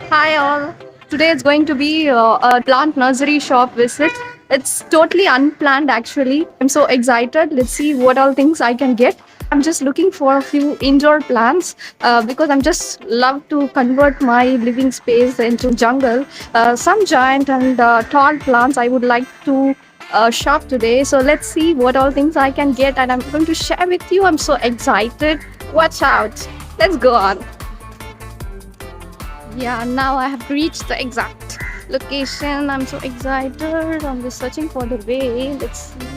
Hi all. Today is going to be a plant nursery shop visit. It's totally unplanned actually. I'm so excited. Let's see what all things I can get. I'm just looking for a few indoor plants because I'm just love to convert my living space into jungle. Some giant and tall plants I would like to shop today. So let's see what all things I can get and I'm going to share with you. I'm so excited. Watch out. Let's go on. Yeah, now I have reached the exact location. I'm so excited. I'm just searching for the way. Let's see.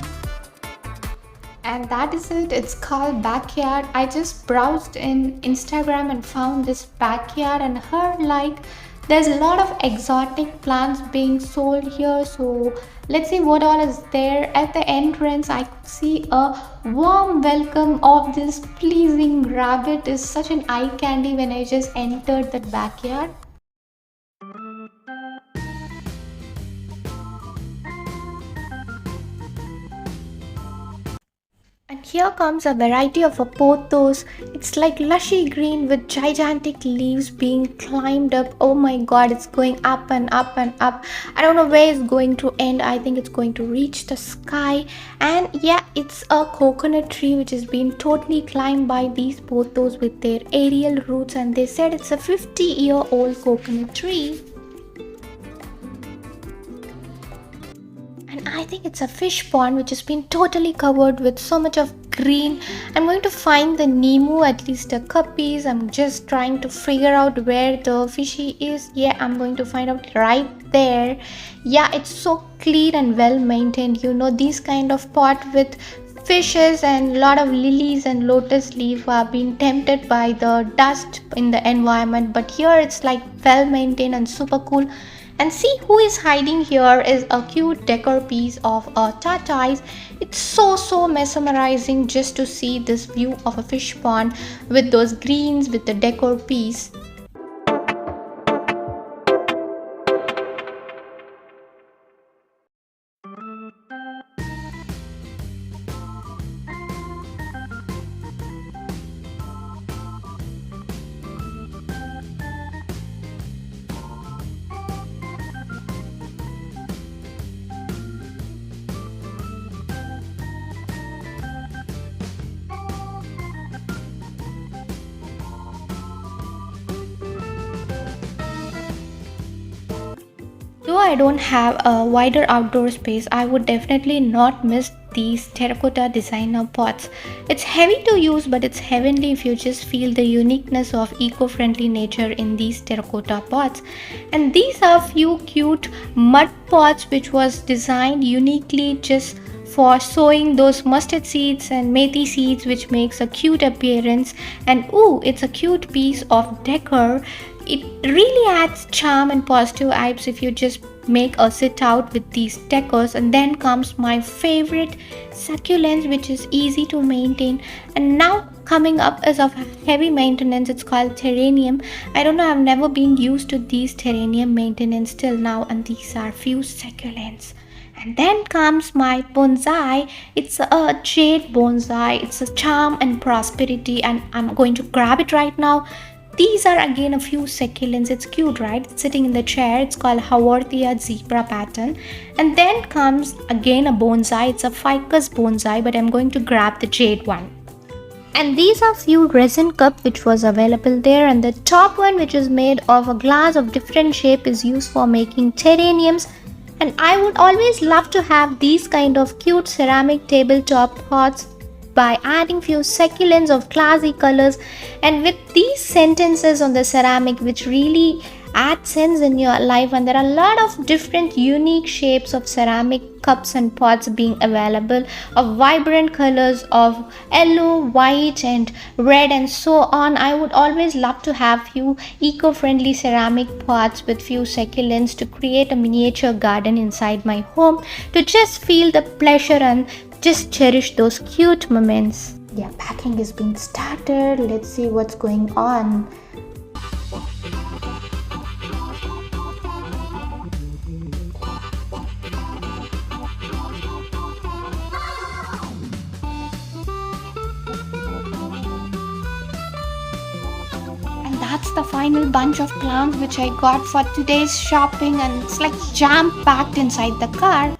And that is it. It's called backyard. I just browsed in Instagram and found this backyard and heard like there's a lot of exotic plants being sold here. So let's see what all is there. At the entrance I could see a warm welcome of this pleasing rabbit. Is such an eye candy when I just entered that backyard. And here comes a variety of a pothos. It's like lushy green with gigantic leaves being climbed up. Oh my god, it's going up and up and up. I don't know where it's going to end. I think it's going to reach the sky. And yeah, it's a coconut tree which has been totally climbed by these pothos with their aerial roots. And they said it's a 50-year-old coconut tree. And I think it's a fish pond which has been totally covered with so much of green. I'm going to find the Nemo, at least a cuppies. I'm just trying to figure out where the fishy is. Yeah, I'm going to find out right there. Yeah, it's so clean and well maintained. You know, these kind of pot with fishes and lot of lilies and lotus leaf are being tempted by the dust in the environment, but here it's like well maintained and super cool. And see who is hiding here is a cute decor piece of a tortoise. It's so mesmerizing just to see this view of a fish pond with those greens with the decor piece. Though I don't have a wider outdoor space, I would definitely not miss these terracotta designer pots. It's heavy to use, but it's heavenly if you just feel the uniqueness of eco-friendly nature in these terracotta pots. And these are few cute mud pots which was designed uniquely just for sowing those mustard seeds and methi seeds, which makes a cute appearance. And ooh, it's a cute piece of decor. It really adds charm and positive vibes if you just make a sit out with these decors. And then comes my favorite succulents, which is easy to maintain. And now coming up is of heavy maintenance, it's called terranium. I don't know, I've never been used to these terranium maintenance till now, and these are few succulents. And then comes my bonsai. It's a jade bonsai. It's a charm and prosperity, and I'm going to grab it right now. These are again a few succulents. It's cute, right? It's sitting in the chair. It's called Haworthia zebra pattern. And then comes again a bonsai. It's a ficus bonsai, but I'm going to grab the jade one. And these are few resin cup which was available there, and the top one, which is made of a glass of different shape, is used for making terraniums. And I would always love to have these kind of cute ceramic tabletop pots by adding few succulents of classy colors, and with these sentences on the ceramic which really add sense in your life. And there are a lot of different unique shapes of ceramic cups and pots being available, of vibrant colors of yellow, white and red and so on. I would always love to have few eco-friendly ceramic pots with few succulents to create a miniature garden inside my home, to just feel the pleasure and just cherish those cute moments. Yeah, packing is being started. Let's see what's going on. that's the final bunch of plants which I got for today's shopping, and it's like jam packed inside the car.